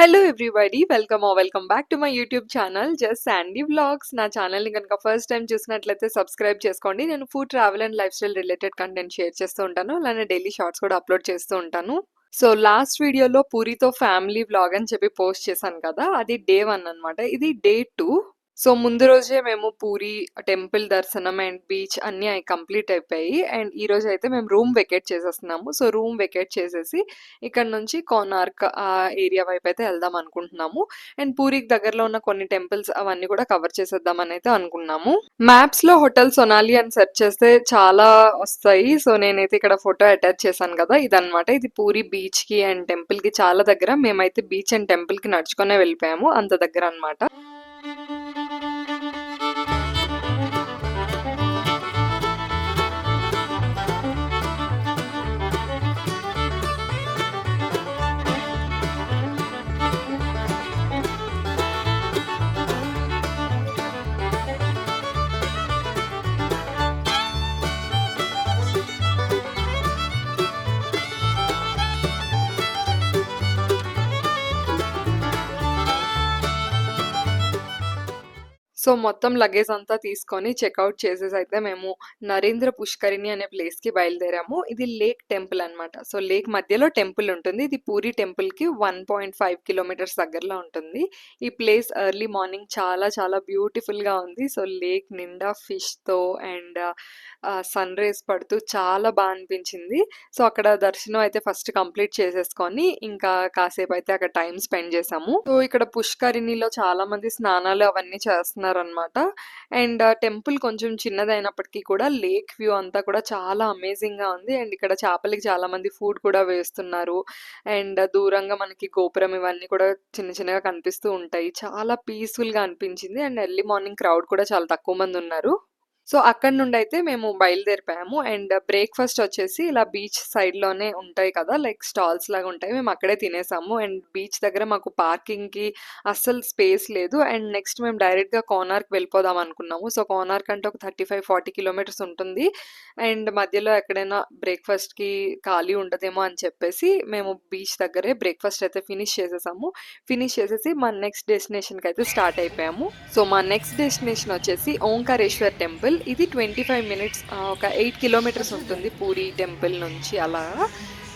Hello everybody. Welcome back to my YouTube channel just Sandy vlogs. నా ఛానల్‌ని గనుక first time చూసినట్లయితే subscribe చేసుకోండి. నేను food, travel and life style related content share చేస్తూ ఉంటాను. అలానే డైలీ షార్ట్స్ కూడా అప్లోడ్ చేస్తూ ఉంటాను. సో, లాస్ట్ వీడియోలో పూరితో ఫ్యామిలీ వ్లాగ్ అని చెప్పి పోస్ట్ చేశాను కదా! అది డే 1 అనమాట. ఇది డే 2. సో, ముందు రోజే మేము పూరి టెంపుల్ దర్శనం అండ్ బీచ్ అన్నీ కంప్లీట్ అయిపోయాయి. అండ్ ఈరోజైతే మేము రూమ్ వెకేట్ చేసేస్తున్నాము. సో, రూమ్ వెకేట్ చేసేసి ఇక్కడ నుంచి కోనార్క్ ఆ ఏరియా వైపయితే వెళ్దాం అనుకుంటున్నాము. అండ్ పూరికి దగ్గరలో ఉన్న కొన్ని టెంపుల్స్ అవన్నీ కూడా కవర్ చేసేద్దామని అయితే అనుకున్నాము. మ్యాప్స్‌లో హోటల్ సొనాలి అని సెర్చ్ చేస్తే చాలా వస్తాయి. సో, నేనైతే ఇక్కడ ఫోటో అటాచ్ చేశాను కదా! ఇదనమాట. ఇది పూరి బీచ్‌కి అండ్ టెంపుల్‌కి చాలా దగ్గర. మేమైతే బీచ్ అండ్ టెంపుల్‌కి నడుచుకునే వెళ్ళిపోయాము. అంత దగ్గర అనమాట. సో, మొత్తం లగేజ్ అంతా తీసుకొని చెక్‌ఔట్ చేసేసైతే మేము నరేంద్ర పుష్కరిణి అనే ప్లేస్‌కి బయలుదేరాము. ఇది లేక్ టెంపుల్ అనమాట. సో, లేక్ మధ్యలో టెంపుల్ ఉంటుంది. ఇది పూరి టెంపుల్‌కి 1.5 కిలోమీటర్స్ దగ్గరలో ఉంటుంది. ఈ ప్లేస్ ఎర్లీ మార్నింగ్ చాలా చాలా బ్యూటిఫుల్‌గా ఉంది. సో, లేక్ నిండా ఫిష్‌తో అండ్ సన్ రేస్ పడుతూ చాలా అనిపించింది. సో, అక్కడ దర్శనం అయితే ఫస్ట్ కంప్లీట్ చేసేసుకొని ఇంకా కాసేపు అయితే అక్కడ టైమ్ స్పెండ్ చేశాము. సో, ఇక్కడ పుష్కరిణిలో చాలా మంది స్నానాలు అవన్నీ చేస్తున్నారనమాట. అండ్ టెంపుల్ కొంచెం చిన్నదైనప్పటికీ కూడా లేక్ వ్యూ అంతా కూడా చాలా అమేజింగ్‌గా ఉంది. అండ్ ఇక్కడ చేపలకి చాలా మంది ఫుడ్ కూడా వేస్తున్నారు. అండ్ దూరంగా మనకి గోపురం ఇవన్నీ కూడా చిన్న చిన్నగా కనిపిస్తూ ఉంటాయి. చాలా పీస్‌ఫుల్‌గా అనిపించింది. అండ్ ఎర్లీ మార్నింగ్ క్రౌడ్ కూడా చాలా తక్కువ మంది ఉన్నారు. సో, అక్కడి నుండయితే మేము బయలుదేరిపోయాము. అండ్ బ్రేక్‌ఫాస్ట్ వచ్చేసి ఇలా బీచ్ సైడ్‌లోనే ఉంటాయి కదా! లైక్ స్టాల్స్ లాగా ఉంటాయి. మేము అక్కడే తినేసాము. అండ్ బీచ్ దగ్గర మాకు పార్కింగ్‌కి అస్సలు స్పేస్ లేదు. అండ్ నెక్స్ట్ మేము డైరెక్ట్‌గా కోనార్క్ వెళ్ళిపోదాం అనుకున్నాము. సో, కోనార్క్ అంటే ఒక 35, 40 కిలోమీటర్స్ ఉంటుంది. అండ్ మధ్యలో ఎక్కడైనా బ్రేక్‌ఫాస్ట్‌కి ఖాళీ ఉండదేమో అని చెప్పేసి మేము బీచ్ దగ్గరే బ్రేక్‌ఫాస్ట్ అయితే ఫినిష్ చేసేసాము. ఫినిష్ చేసేసి మా నెక్స్ట్ డెస్టినేషన్‌కి అయితే స్టార్ట్ అయిపోయాము. సో, మా నెక్స్ట్ డెస్టినేషన్ వచ్చేసి ఓంకారేశ్వర్ టెంపుల్. ఇది 25 మినిట్స్ ఒక 8 కిలోమీటర్స్ ఉంటుంది పూరి టెంపుల్ నుంచి అలా.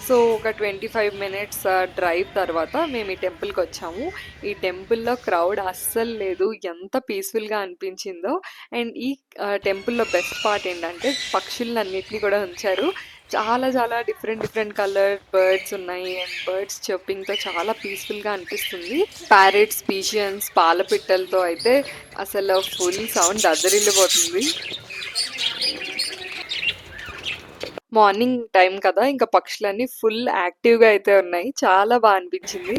సో, ఒక 25 మినిట్స్ డ్రైవ్ తర్వాత మేము ఈ టెంపుల్‌కి వచ్చాము. ఈ టెంపుల్‌లో క్రౌడ్ అస్సలు లేదు. ఎంత పీస్‌ఫుల్‌గా అనిపించిందో. అండ్ ఈ టెంపుల్‌లో బెస్ట్ పార్ట్ ఏంటంటే పక్షులన్నిటిని కూడా ఉంచారు. చాలా చాలా డిఫరెంట్ డిఫరెంట్ కలర్ బర్డ్స్ ఉన్నాయి. అండ్ బర్డ్స్ చర్పింగ్‌తో చాలా పీస్‌ఫుల్‌గా అనిపిస్తుంది. ప్యారెట్స్, పీజియన్స్, పాలపిట్టలతో అయితే అసలు ఫుల్ సౌండ్ దద్దరిల్లిపోతుంది. మార్నింగ్ టైం కదా! ఇంకా పక్షులన్నీ ఫుల్ యాక్టివ్‌గా అయితే ఉన్నాయి. చాలా అనిపించింది.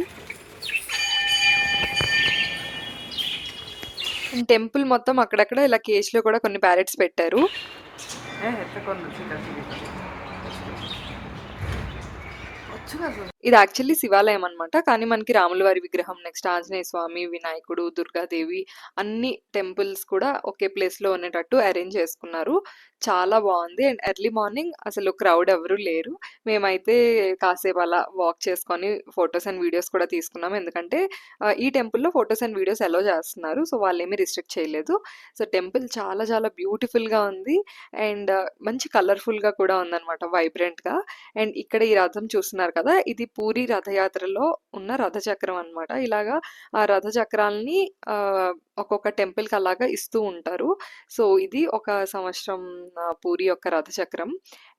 టెంపుల్ మొత్తం అక్కడక్కడ ఇలా కేజ్‌లో కూడా కొన్ని ప్యారెట్స్ పెట్టారు. ఇది యాక్చువల్లీ శివాలయం అనమాట. కానీ మనకి రాముల వారి విగ్రహం, నెక్స్ట్ ఆంజనేయ స్వామి, వినాయకుడు, దుర్గాదేవి అన్ని టెంపుల్స్ కూడా ఒకే ప్లేస్‌లో ఉండేటట్టు అరేంజ్ చేసుకున్నారు. చాలా బావుంది. అండ్ ఎర్లీ మార్నింగ్ అసలు క్రౌడ్ ఎవరు లేరు. మేమైతే కాసేపు అలా వాక్ చేసుకొని ఫోటోస్ అండ్ వీడియోస్ కూడా తీసుకున్నాం. ఎందుకంటే ఈ టెంపుల్‌లో ఫోటోస్ అండ్ వీడియోస్ అలో చేస్తున్నారు. సో, వాళ్ళేమి రిస్ట్రిక్ట్ చేయలేదు. సో, టెంపుల్ చాలా చాలా బ్యూటిఫుల్‌గా ఉంది. అండ్ మంచి కలర్‌ఫుల్‌గా కూడా ఉందనమాట వైబ్రెంట్‌గా. అండ్ ఇక్కడ ఈ రథం చూస్తున్నారు కదా! ఇది పూరి రథయాత్రలో ఉన్న రథచక్రం అనమాట. ఇలాగా ఆ రథచక్రాల్ని ఒక్కొక్క టెంపుల్‌కి అలాగా ఇస్తూ ఉంటారు. సో, ఇది ఒక సంవత్సరం పూరి యొక్క రథచక్రం.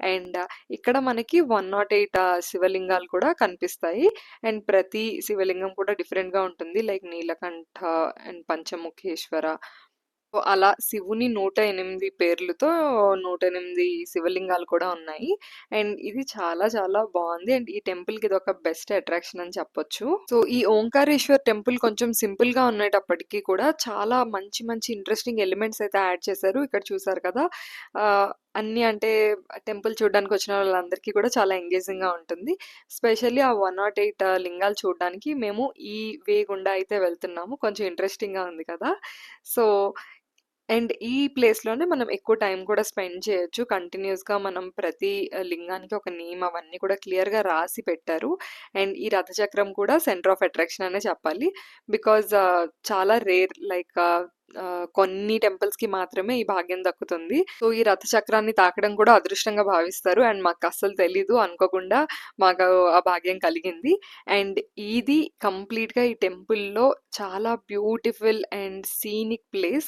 అండ్ ఇక్కడ మనకి 108 శివలింగాలు కూడా కనిపిస్తాయి. అండ్ ప్రతి శివలింగం కూడా డిఫరెంట్‌గా ఉంటుంది. Like Neelakantha and Panchamukheshwara. So, అలా శివుని 108 పేర్లతో 108 శివలింగాలు కూడా ఉన్నాయి. అండ్ ఇది చాలా చాలా బావుంది. అండ్ ఈ టెంపుల్‌కి ఇదొక బెస్ట్ అట్రాక్షన్ అని చెప్పొచ్చు. సో, ఈ ఓంకారేశ్వర్ టెంపుల్ కొంచెం సింపుల్‌గా ఉండేటప్పటికి కూడా చాలా మంచి మంచి ఇంట్రెస్టింగ్ ఎలిమెంట్స్ అయితే యాడ్ చేశారు. ఇక్కడ చూసారు కదా! అన్నీ అంటే టెంపుల్ చూడడానికి వచ్చిన వాళ్ళందరికీ కూడా చాలా ఎంగేజింగ్‌గా ఉంటుంది. స్పెషల్లీ ఆ 108 లింగాలు చూడడానికి మేము ఈ వే గుండా అయితే వెళ్తున్నాము. కొంచెం ఇంట్రెస్టింగ్‌గా ఉంది కదా! సో అండ్ ఈ ప్లేస్‌లోనే మనం ఎక్కువ టైం కూడా స్పెండ్ చేయొచ్చు. కంటిన్యూయస్‌గా మనం ప్రతి లింగానికి ఒక నేమ్ అవన్నీ కూడా క్లియర్‌గా రాసి పెట్టారు. అండ్ ఈ రథచక్రం కూడా సెంటర్ ఆఫ్ అట్రాక్షన్ అనే చెప్పాలి. బికాజ్ చాలా రేర్ లైక్ కొన్ని టెంపుల్స్‌కి మాత్రమే ఈ భాగ్యం దక్కుతుంది. సో, ఈ రథచక్రాన్ని తాకడం కూడా అదృష్టంగా భావిస్తారు. అండ్ మాకస్సలు తెలీదు. అనుకోకుండా మాకు ఆ భాగ్యం కలిగింది. అండ్ ఇది కంప్లీట్‌గా ఈ టెంపుల్‌లో చాలా బ్యూటిఫుల్ అండ్ సీనిక్ ప్లేస్.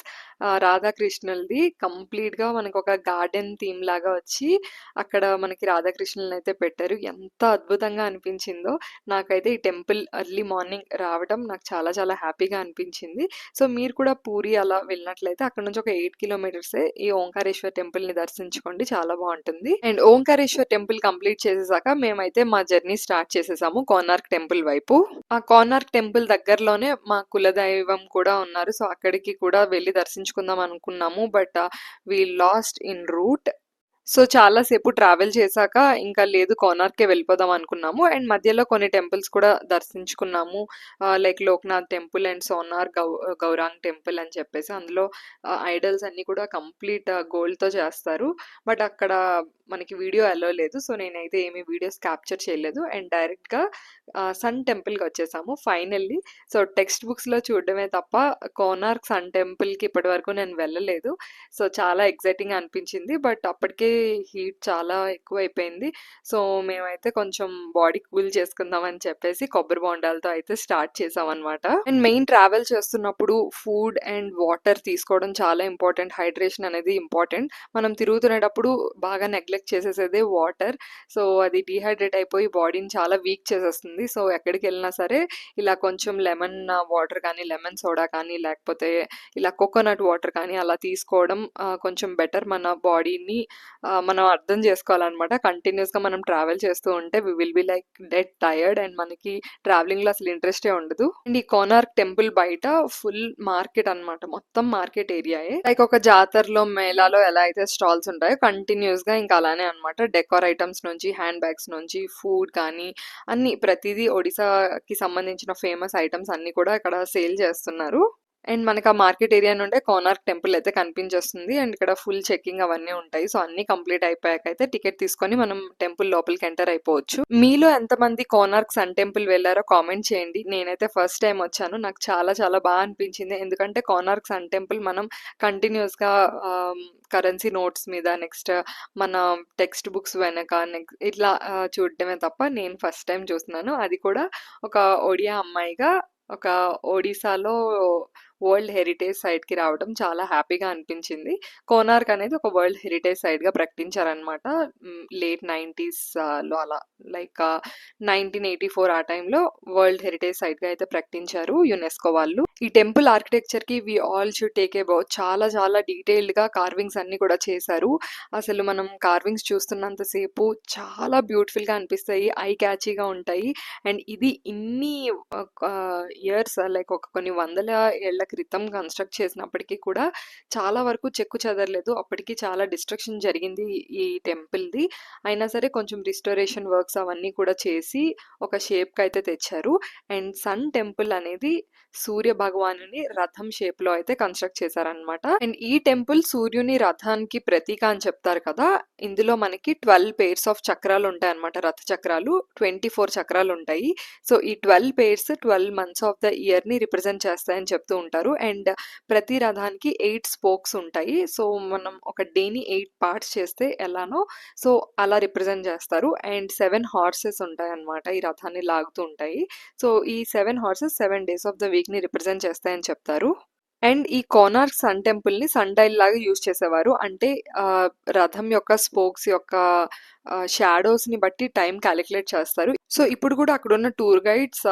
రాధాకృష్ణులది కంప్లీట్‌గా మనకొక గార్డెన్ థీమ్ లాగా వచ్చి, అక్కడ మనకి రాధాకృష్ణులనైతే పెట్టారు. ఎంత అద్భుతంగా అనిపించిందో! నాకైతే ఈ టెంపుల్ ఎర్లీ మార్నింగ్ రావడం నాకు చాలా చాలా హ్యాపీగా అనిపించింది. సో, మీరు కూడా పూరి అలా వెళ్ళినట్లయితే అక్కడి నుంచి ఒక 8 కిలోమీటర్సే ఈ ఓంకారేశ్వర్ టెంపుల్‌ని దర్శించుకోండి. చాలా బావుంటుంది. అండ్ ఓంకారేశ్వర్ టెంపుల్ కంప్లీట్ చేసేసాక మేమైతే మా జర్నీ స్టార్ట్ చేసేసాము కోనార్క్ టెంపుల్ వైపు. ఆ కోనార్క్ టెంపుల్ దగ్గరలోనే మా కులదైవం కూడా ఉన్నారు. సో, అక్కడికి కూడా వెళ్లి దర్శించుకుందాం అనుకున్నాము. But we lost in route. So, చాలా సేపు ట్రావెల్ చేశాక ఇంకా లేదు కోనార్కే వెళ్ళిపోదాం అనుకున్నాము. అండ్ మధ్యలో కొన్ని టెంపుల్స్ కూడా దర్శించుకున్నాము. Like Loknath temple and Sonar Gaurang temple అని చెప్పేసి. అందులో ఐడల్స్ అన్నీ కూడా కంప్లీట్ గోల్డ్‌తో చేస్తారు. బట్ అక్కడ మనకి వీడియో అలో లేదు. సో, నేనైతే ఏమి వీడియోస్ క్యాప్చర్ చేయలేదు. అండ్ డైరెక్ట్‌గా సన్ టెంపుల్‌కొచ్చేసాము ఫైనల్లీ. సో, టెక్స్ట్ బుక్స్‌లో చూడడమే తప్ప కోనార్క్ సన్ టెంపుల్‌కి ఇప్పటివరకు నేను వెళ్ళలేదు. సో, చాలా ఎక్సైటింగ్‌గా అనిపించింది. బట్ అప్పటికే హీట్ చాలా ఎక్కువైపోయింది. సో, మేమైతే కొంచెం బాడీ కూల్ చేసుకుందాం అని చెప్పేసి కొబ్బరి బొండాలతో అయితే స్టార్ట్ చేసామనమాట. అండ్ మెయిన్ ట్రావెల్ చేస్తున్నప్పుడు ఫుడ్ అండ్ వాటర్ తీసుకోవడం చాలా ఇంపార్టెంట్. హైడ్రేషన్ అనేది ఇంపార్టెంట్. మనం తిరుగుతునేటప్పుడు బాగా నెగ్లెక్ట్ చేసేసేదే వాటర్. సో, అది డీహైడ్రేట్ అయిపోయి బాడీని చాలా వీక్ చేసేస్తుంది. సో, ఎక్కడికెళ్ళినా సరే ఇలా కొంచెం లెమన్ వాటర్ కానీ, లెమన్ సోడా కానీ, లేకపోతే ఇలా కోకోనట్ వాటర్ కానీ అలా తీసుకోవడం కొంచెం బెటర్. మన బాడీని మనం అర్థం చేసుకోవాలనమాట. కంటిన్యూయస్‌గా మనం ట్రావెల్ చేస్తూ ఉంటే we will be like dead tired and మనకి ట్రావెలింగ్‌లో అసలు ఇంట్రెస్టే ఉండదు. అండ్ ఈ కోనార్క్ టెంపుల్ బయట ఫుల్ మార్కెట్ అనమాట. మొత్తం మార్కెట్ ఏరియాయే. లైక్ ఒక జాతరలో, మేళాలో ఎలా అయితే స్టాల్స్ ఉంటాయో కంటిన్యూయస్‌గా ఇంకా అలానే అనమాట. డెకోర్ ఐటెమ్స్ నుంచి, హ్యాండ్ బ్యాగ్స్ నుంచి, ఫుడ్ కానీ అన్నీ ప్రతీదీ ఒడిస్సాకి సంబంధించిన ఫేమస్ ఐటెమ్స్ అన్నీ కూడా ఇక్కడ సేల్ చేస్తున్నారు. అండ్ మనకు ఆ మార్కెట్ ఏరియా నుండే కోనార్క్ టెంపుల్ అయితే కనిపించేస్తుంది. అండ్ ఇక్కడ ఫుల్ చెకింగ్ అవన్నీ ఉంటాయి. సో, అన్నీ కంప్లీట్ అయిపోయాకైతే టికెట్ తీసుకొని మనం టెంపుల్ లోపలికి ఎంటర్ అయిపోవచ్చు. మీలో ఎంతమంది కోనార్క్ సన్ టెంపుల్ వెళ్లారో కామెంట్ చేయండి. నేనైతే ఫస్ట్ టైమ్ వచ్చాను. నాకు చాలా చాలా బాగా అనిపించింది. ఎందుకంటే కోనార్క్ సన్ టెంపుల్ మనం కంటిన్యూయస్‌గా కరెన్సీ నోట్స్ మీద, నెక్స్ట్ మన టెక్స్ట్ బుక్స్ వెనక ఇట్లా చూడడమే తప్ప నేను ఫస్ట్ టైమ్ చూస్తున్నాను. అది కూడా ఒక ఒడియా అమ్మాయిగా ఒక ఒడిస్సాలో వరల్డ్ హెరిటేజ్ సైట్‌కి రావడం చాలా హ్యాపీగా అనిపించింది. కోనార్క్ అనేది ఒక వరల్డ్ హెరిటేజ్ సైట్‌గా ప్రకటించారనమాట. లేట్ 90స్‌లో అలా లైక్ 1984 ఆ టైంలో వరల్డ్ హెరిటేజ్ సైట్‌గా అయితే ప్రకటించారు యునెస్కో వాళ్ళు. ఈ టెంపుల్ ఆర్కిటెక్చర్‌కి we all should take a bow. చాలా చాలా డీటెయిల్డ్‌గా కార్వింగ్స్ అన్నీ కూడా చేశారు. అసలు మనం కార్వింగ్స్ చూస్తున్నంత సేపు చాలా బ్యూటిఫుల్‌గా అనిపిస్తాయి. ఐ క్యాచీగా ఉంటాయి. అండ్ ఇది ఇన్ని ఇయర్స్ లైక్ ఒక కొన్ని వందల ఏళ్ల క్రితం కన్‌స్ట్రక్ట్ చేసినప్పటికి కూడా చాలా వరకు చెక్కు చెదరలేదు. అప్పటికి చాలా డిస్ట్రక్షన్ జరిగింది ఈ టెంపుల్‌ది. అయినా సరే కొంచెం రిస్టోరేషన్ వర్క్స్ అవన్నీ కూడా చేసి ఒక షేప్‌కయితే తెచ్చారు. అండ్ సన్ టెంపుల్ అనేది సూర్య భగవానుని రథం షేప్‌లో అయితే కన్‌స్ట్రక్ట్ చేశారనమాట. అండ్ ఈ టెంపుల్ సూర్యుని రథానికి ప్రతీక అని చెప్తారు కదా! ఇందులో మనకి 12 పెయిర్స్ ఆఫ్ చక్రాలు ఉంటాయన్నమాట. రథ చక్రాలు 24 చక్రాలు ఉంటాయి. సో, ఈ 12 పెయిర్స్ 12 మంత్స్ ఆఫ్ ద ఇయర్‌ని రిప్రజెంట్ చేస్తాయని చెప్తూ ఉంటారు. అండ్ ప్రతి రథానికి 8 స్పోక్స్ ఉంటాయి. సో, మనం ఒక డేని 8 పార్ట్స్ చేస్తే ఎలానో సో, అలా రిప్రజెంట్ చేస్తారు. అండ్ 7 హార్సెస్ ఉంటాయన్నమాట. ఈ రథాన్ని లాగుతూ ఉంటాయి. సో, ఈ 7 హార్సెస్ 7 డేస్ ఆఫ్ ద వీక్‌ని రిప్రజెంట్ చేస్తాయని చెప్తారు. అండ్ ఈ కోనార్క్ సన్ టెంపుల్‌ని సన్ డైల్ లాగా యూజ్ చేసేవారు. అంటే రథం యొక్క స్పోక్స్ యొక్క షాడోస్‌ని బట్టి టైమ్ కాలిక్యులేట్ చేస్తారు. సో, ఇప్పుడు కూడా అక్కడున్న టూర్ గైడ్స్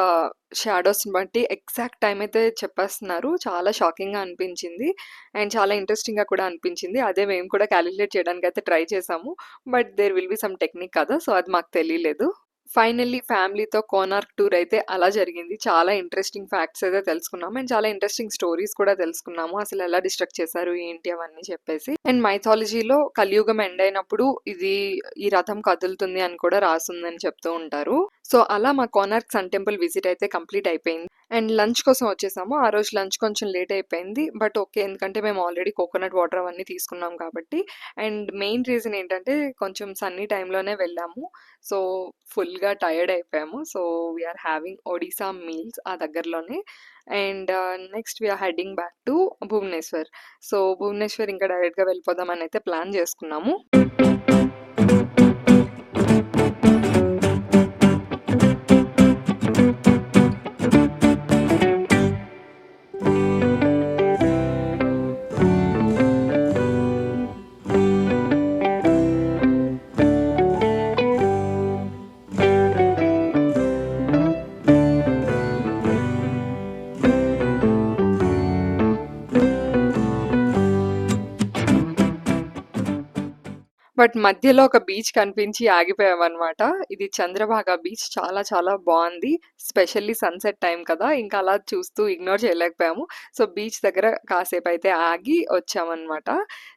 షాడోస్‌ని బట్టి ఎగ్జాక్ట్ టైమ్ అయితే చెప్పేస్తున్నారు. చాలా షాకింగ్‌గా అనిపించింది. అండ్ చాలా ఇంట్రెస్టింగ్‌గా కూడా అనిపించింది. అదే మేము కూడా కాలిక్యులేట్ చేయడానికైతే ట్రై చేసాము. But there will be some technique కదా! సో, అది మాకు తెలియలేదు. ఫైనల్లీ ఫ్యామిలీతో కోనార్క్ టూర్ అయితే అలా జరిగింది. చాలా ఇంట్రెస్టింగ్ ఫ్యాక్ట్స్ అయితే తెలుసుకున్నాము. అండ్ చాలా ఇంట్రెస్టింగ్ స్టోరీస్ కూడా తెలుసుకున్నాము. అసలు ఎలా డిస్ట్రక్ట్ చేశారు ఏంటి అవన్నీ చెప్పేసి. అండ్ మైథాలజీలో కలియుగం ఎండ్ అయినప్పుడు ఈ రథం కదులుతుంది అని కూడా రాసుందని చెప్తూ ఉంటారు. సో, అలా మా కోనార్క్ సన్ టెంపుల్ విజిట్ అయితే కంప్లీట్ అయిపోయింది. అండ్ లంచ్ కోసం వచ్చేసాము. ఆ రోజు లంచ్ కొంచెం లేట్ అయిపోయింది. But okay. ఎందుకంటే మేము ఆల్రెడీ కోకోనట్ వాటర్ అవన్నీ తీసుకున్నాం కాబట్టి. అండ్ మెయిన్ రీజన్ ఏంటంటే కొంచెం సన్నీ టైమ్‌లోనే వెళ్ళాము. సో, ఫుల్‌గా టైర్డ్ అయిపోయాము. So, we are having Odisha meals ఆ దగ్గరలోనే. And next we are heading back to Bhubaneswar. So, Bhubaneswar ఇంకా డైరెక్ట్‌గా వెళ్ళిపోదామని అయితే ప్లాన్ చేసుకున్నాము. బట్ మధ్యలో ఒక బీచ్ కనిపించి ఆగిపోయామనమాట. ఇది చంద్రభాగా బీచ్. చాలా చాలా బావుంది. స్పెషల్లీ సన్‌సెట్ టైమ్ కదా! ఇంకా అలా చూస్తూ ఇగ్నోర్ చేయలేకపోయాము. సో, బీచ్ దగ్గర కాసేపయితే ఆగి వచ్చామనమాట.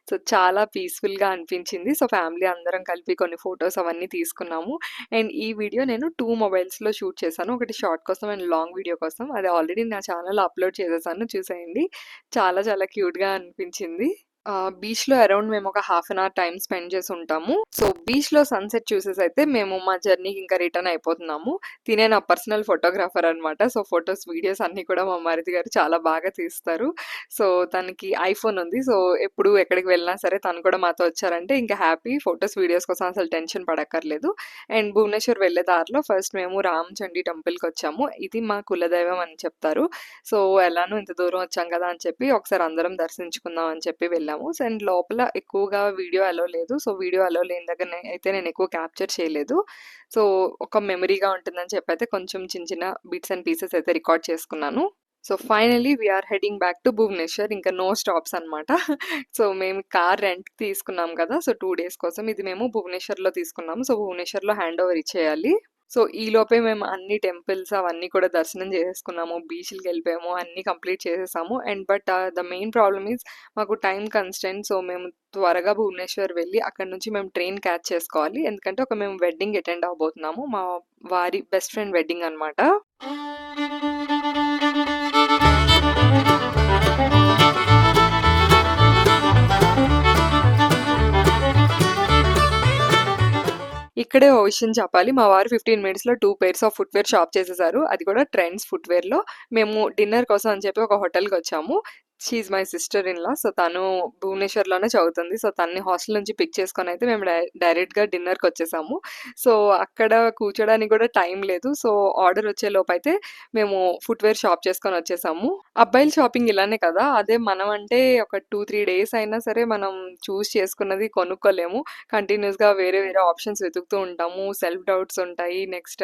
సో, చాలా పీస్‌ఫుల్‌గా అనిపించింది. సో, ఫ్యామిలీ అందరం కలిపి కొన్ని ఫోటోస్ అవన్నీ తీసుకున్నాము. అండ్ ఈ వీడియో నేను 2 మొబైల్స్‌లో షూట్ చేశాను. ఒకటి షార్ట్ కోసం అండ్ లాంగ్ వీడియో కోసం. అది ఆల్రెడీ నా ఛానెల్‌లో అప్‌లోడ్ చేసేసాను. చూసేయండి. చాలా చాలా క్యూట్‌గా అనిపించింది. బీచ్‌లో అరౌండ్ మేమొక half an hour time spend చేసుంటాము. సో, బీచ్‌లో సన్‌సెట్ చూసేసైతే మేము మా జర్నీకి ఇంకా రిటర్న్ అయిపోతున్నాము. తినే నా పర్సనల్ ఫోటోగ్రాఫర్ అనమాట. సో, ఫోటోస్, వీడియోస్ అన్నీ కూడా మా మరిది గారు చాలా బాగా తీస్తారు. సో, తనకి ఐఫోన్ ఉంది. సో, ఎప్పుడు ఎక్కడికి వెళ్ళినా సరే తను కూడా మాతో వచ్చారంటే ఇంకా హ్యాపీ. ఫోటోస్, వీడియోస్ కోసం అసలు టెన్షన్ పడక్కర్లేదు. అండ్ భువనేశ్వర్ వెళ్ళే దారిలో ఫస్ట్ మేము రామచండీ టెంపుల్‌కొచ్చాము. ఇది మా కులదైవం అని చెప్తారు. సో, ఎలానో ఇంత దూరం వచ్చాం కదా అని చెప్పి ఒకసారి అందరం దర్శించుకుందాం అని చెప్పి వెళ్ళాము. అండ్ లోపల ఎక్కువగా వీడియో అలో లేదు. సో, వీడియో అలో లేని దగ్గర అయితే నేను ఎక్కువ క్యాప్చర్ చేయలేదు. సో, ఒక మెమరీగా ఉంటుందని చెప్పి అయితే కొంచెం చిన్న చిన్న బిట్స్ అండ్ పీసెస్ అయితే రికార్డ్ చేసుకున్నాను. So, finally we are heading back to Bhubaneswar. ఇంకా నో స్టాప్స్ అనమాట. సో, మేము కార్ రెంట్‌కి తీసుకున్నాం కదా! సో, 2 డేస్ కోసం ఇది మేము భువనేశ్వర్‌లో తీసుకున్నాము. సో, భువనేశ్వర్‌లో హ్యాండ్ ఓవర్ ఇచ్చేయాలి. సో, ఈలోపే మేము అన్ని టెంపుల్స్ అవన్నీ కూడా దర్శనం చేసేసుకున్నాము. బీచ్‌లకెళ్ళిపోయాము. అన్నీ కంప్లీట్ చేసేసాము. And but the main problem is మాకు టైమ్ కన్‌స్ట్రెయింట్. సో, మేము త్వరగా భువనేశ్వర్ వెళ్ళి అక్కడి నుంచి మేము ట్రైన్ క్యాచ్ చేసుకోవాలి. ఎందుకంటే మేము వెడ్డింగ్ అటెండ్ అవ్వబోతున్నాము. మా వారి బెస్ట్ ఫ్రెండ్ వెడ్డింగ్ అనమాట. ఇక్కడే ఓ విషయం చెప్పాలి. మా వారు 15 మినిట్స్‌లో 2 పెయిర్స్ ఆఫ్ ఫుట్‌వేర్ షాప్ చేసేసారు. అది కూడా ట్రెండ్స్ ఫుట్‌వేర్‌లో. మేము డిన్నర్ కోసం అని చెప్పి ఒక హోటల్‌కొచ్చాము. She is my sister in law. So, తను భువనేశ్వర్‌లోనే చదువుతుంది. సో, తనని హాస్టల్ నుంచి పిక్ చేసుకొనైతే మేము డైరెక్ట్‌గా డిన్నర్‌కొచ్చేసాము. సో, అక్కడ కూర్చోడానికి కూడా టైం లేదు. సో, ఆర్డర్ వచ్చేలోపైతే మేము ఫుట్‌వేర్ షాప్ చేసుకొని వచ్చేసాము. అబ్బాయిల షాపింగ్ ఇలానే కదా! అదే మనం అంటే ఒక 2, 3 డేస్ అయినా సరే మనం చూజ్ చేసుకున్నది కొనుక్కోలేము. కంటిన్యూస్‌గా వేరే వేరే ఆప్షన్స్ వెతుకుతూ ఉంటాము. సెల్ఫ్ డౌట్స్ ఉంటాయి. నెక్స్ట్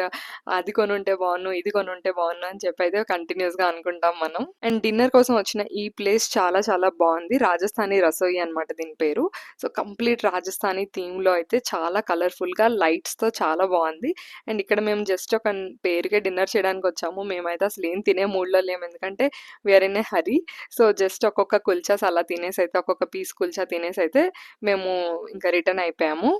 అది కొనుంటే బావున్ను, ఇది కొనుంటే బావున్ను అని చెప్పైతే కంటిన్యూస్‌గా అనుకుంటాం మనం. అండ్ డిన్నర్ కోసం వచ్చిన ఈ ప్లేస్ చాలా చాలా బావుంది. రాజస్థానీ రసోయి అనమాట దీని పేరు. సో, కంప్లీట్ రాజస్థానీ థీమ్‌లో అయితే చాలా కలర్‌ఫుల్‌గా లైట్స్‌తో చాలా బావుంది. అండ్ ఇక్కడ మేము జస్ట్ ఒక పేరుకే డిన్నర్ చేయడానికొచ్చాము. మేమైతే అసలేం తినే మూడ్‌లో లేము. ఎందుకంటే we are in a hurry. So, just ఒక్కొక్క కుల్చాస్ అలా తినేసైతే ఒక్కొక్క పీస్ కుల్చా తినేసైతే మేము ఇంకా రిటర్న్ అయిపోయాము.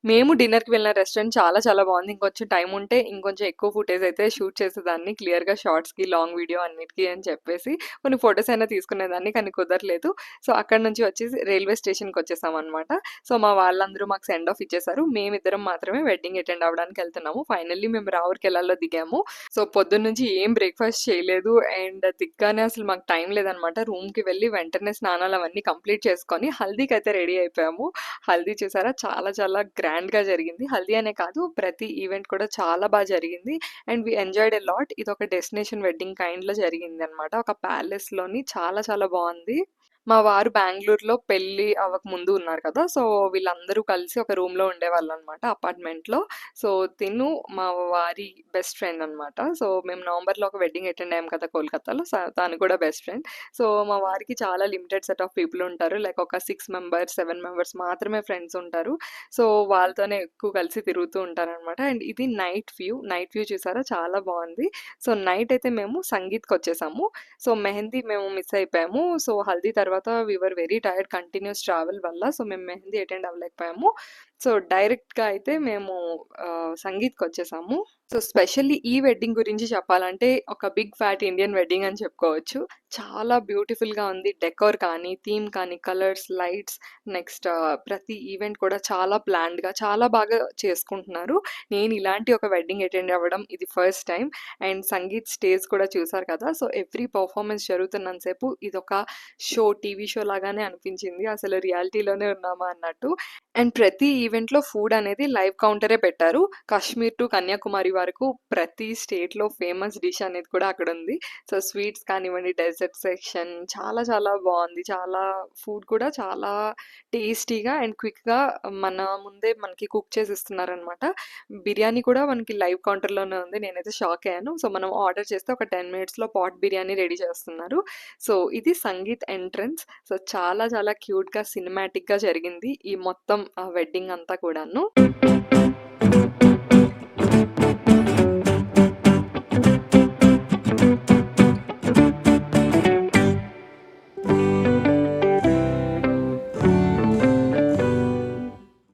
మేము డిన్నర్‌కి వెళ్ళిన రెస్టారెంట్ చాలా చాలా బావుంది. ఇంకొంచెం టైం ఉంటే ఇంకొంచెం ఎక్కువ ఫుటేజ్ అయితే షూట్ చేసేదాన్ని. క్లియర్‌గా షార్ట్స్‌కి, లాంగ్ వీడియో అన్నిటికి అని చెప్పేసి కొన్ని ఫోటోస్ అయినా తీసుకునేదాన్ని. కానీ కుదరలేదు. సో, అక్కడి నుంచి వచ్చేసి రైల్వే స్టేషన్‌కొచ్చేసామనమాట. సో, మా వాళ్ళందరూ మాకు సెండ్ ఆఫ్ ఇచ్చేసారు. మేమిద్దరం మాత్రమే వెడ్డింగ్ అటెండ్ అవ్వడానికి ఎళ్తున్నాము. ఫైనల్లీ మేము రావుర్కెలాలో దిగాము. సో, పొద్దున్నుంచి ఏం బ్రేక్‌ఫాస్ట్ చేయలేదు. అండ్ దిగ్గానే అసలు మాకు టైం లేదనమాట. రూమ్‌కి వెళ్ళి వెంటనే స్నానాలు అవన్నీ కంప్లీట్ చేసుకొని హల్దీకైతే రెడీ అయిపోయాము. హల్దీ చూసారా చాలా చాలా గ్రాండ్‌గా జరిగింది. హల్దీ అనే కాదు ప్రతి ఈవెంట్ కూడా చాలా జరిగింది. And we enjoyed a lot. ఇదొక డెస్టినేషన్ వెడ్డింగ్ కైండ్‌లో జరిగిందనమాట. ఒక ప్యాలెస్‌లోని చాలా చాలా బావుంది. మా వారు బెంగుళూరులో పెళ్లి అవ్వకముందు ఉన్నారు కదా! సో, వీళ్ళందరూ కలిసి ఒక రూమ్‌లో ఉండేవాళ్ళనమాట అపార్ట్‌మెంట్‌లో. సో, తిను మా వారి బెస్ట్ ఫ్రెండ్ అనమాట. సో, మేము నవంబర్‌లో ఒక వెడ్డింగ్ అటెండ్ అయ్యాం కదా! కోల్‌కతాలో. తను కూడా బెస్ట్ ఫ్రెండ్. సో, మా వారికి చాలా లిమిటెడ్ సెట్ ఆఫ్ పీపుల్ ఉంటారు. లైక్ ఒక 6 మెంబర్స్, 7 మెంబర్స్ మాత్రమే ఫ్రెండ్స్ ఉంటారు. సో, వాళ్ళతోనే ఎక్కువ కలిసి తిరుగుతూ ఉంటారనమాట. అండ్ ఇది నైట్ వ్యూ. నైట్ వ్యూ చూసారా చాలా బావుంది. సో, నైట్ అయితే మేము సంగీత్‌కొచ్చేసాము. సో, మెహందీ మేము మిస్ అయిపోయాము. సో, హల్దీ తర్వాత we were very tired continuous travel వల్ల. సో, మేము మెహందీ అటెండ్ అవ్వలేకపోయాము. సో, డైరెక్ట్‌గా అయితే మేము సంగీత్‌కొచ్చేసాము. సో, స్పెషల్లీ ఈ వెడ్డింగ్ గురించి చెప్పాలంటే ఒక బిగ్ ఫ్యాట్ ఇండియన్ వెడ్డింగ్ అని చెప్పుకోవచ్చు. చాలా బ్యూటిఫుల్‌గా ఉంది. డెకోర్ కానీ, థీమ్ కానీ, కలర్స్, లైట్స్ నెక్స్ట్ ప్రతి ఈవెంట్ కూడా చాలా ప్లాన్డ్‌గా చాలా బాగా చేసుకుంటున్నారు. నేను ఇలాంటి ఒక వెడ్డింగ్ అటెండ్ అవ్వడం ఇది first time. And sangeet stage కూడా చూసారు కదా! సో, ఎవ్రీ పర్ఫార్మెన్స్ జరుగుతున్నంత సేపు ఇదొక టీవీ షో లాగానే అనిపించింది. అసలు రియాలిటీలోనే ఉన్నామా అన్నట్టు. అండ్ ప్రతి ఈవెంట్‌లో ఫుడ్ అనేది లైవ్ కౌంటరే పెట్టారు. కాశ్మీర్ టు కన్యాకుమారి వరకు ప్రతి స్టేట్‌లో ఫేమస్ డిష్ అనేది కూడా అక్కడుంది. సో, స్వీట్స్ కానివ్వండి, డెజర్ట్ సెక్షన్ చాలా చాలా బావుంది. చాలా ఫుడ్ కూడా చాలా టేస్టీగా అండ్ క్విక్‌గా మన ముందే మనకి కుక్ చేసి ఇస్తున్నారనమాట. బిర్యానీ కూడా మనకి లైవ్ కౌంటర్‌లోనే ఉంది. నేనైతే షాక్ అయ్యాను. సో, మనం ఆర్డర్ చేస్తే ఒక 10 మినిట్స్‌లో పాట్ బిర్యానీ రెడీ చేస్తున్నారు. సో, ఇది సంగీత్ ఎంట్రన్స్. సో, చాలా చాలా క్యూట్‌గా, సినిమాటిక్‌గా జరిగింది ఈ మొత్తం వెడ్డింగ్ అంతా కూడాను.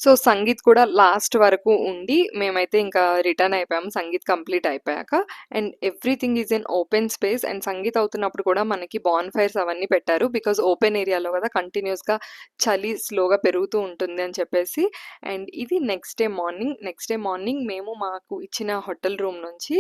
సో, సంగీత్ కూడా లాస్ట్ వరకు ఉండి, మేమైతే ఇంకా రిటర్న్ అయిపోయాము. సంగీత్ కంప్లీట్ అయిపోయాక. And everything is in open space. And sangeet అవుతున్నప్పుడు కూడా మనకి బాన్‌ఫైర్స్ అవన్నీ పెట్టారు. బికాజ్ ఓపెన్ ఏరియాలో కదా! కంటిన్యూయస్‌గా చలి స్లోగా పెరుగుతూ ఉంటుంది అని చెప్పేసి. అండ్ ఇది next day morning. Next day morning మేము మాకు ఇచ్చిన హోటల్ రూమ్ నుంచి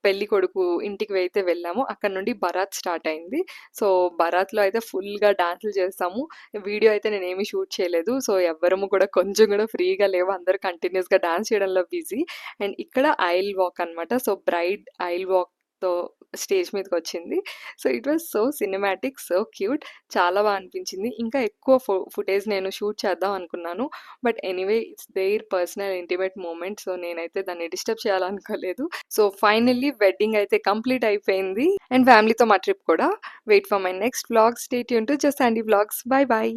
పెళ్ళికొడుకు ఇంటికి అయితే వెళ్ళాము. అక్కడ నుండి బరాత్ స్టార్ట్ అయింది. సో, బరాత్‌లో అయితే ఫుల్‌గా డాన్సులు చేసాము. వీడియో అయితే నేనేమి షూట్ చేయలేదు. సో, ఎవ్వరము కూడా కొంచెం కూడా ఫ్రీగా లేవు. అందరూ కంటిన్యూయస్‌గా డాన్స్ చేయడంలో బిజీ. అండ్ ఇక్కడ ఐల్ వాక్ అనమాట. సో, బ్రైడ్ ఐల్ వాక్‌తో స్టేజ్ మీదకొచ్చింది. So, it was so cinematic, so cute. చాలా అనిపించింది. ఇంకా ఎక్కువ ఫుటేజ్ నేను షూట్ చేద్దాం అనుకున్నాను. But anyway it's their personal intimate moment. So, నేనైతే దాన్ని డిస్టర్బ్ చేయాలనుకోలేదు. సో, ఫైనల్లీ వెడ్డింగ్ అయితే కంప్లీట్ అయిపోయింది. అండ్ ఫ్యామిలీతో మా ట్రిప్ కూడా. Wait for my next vlog. Stay tune to just Sandy vlogs. Bye by.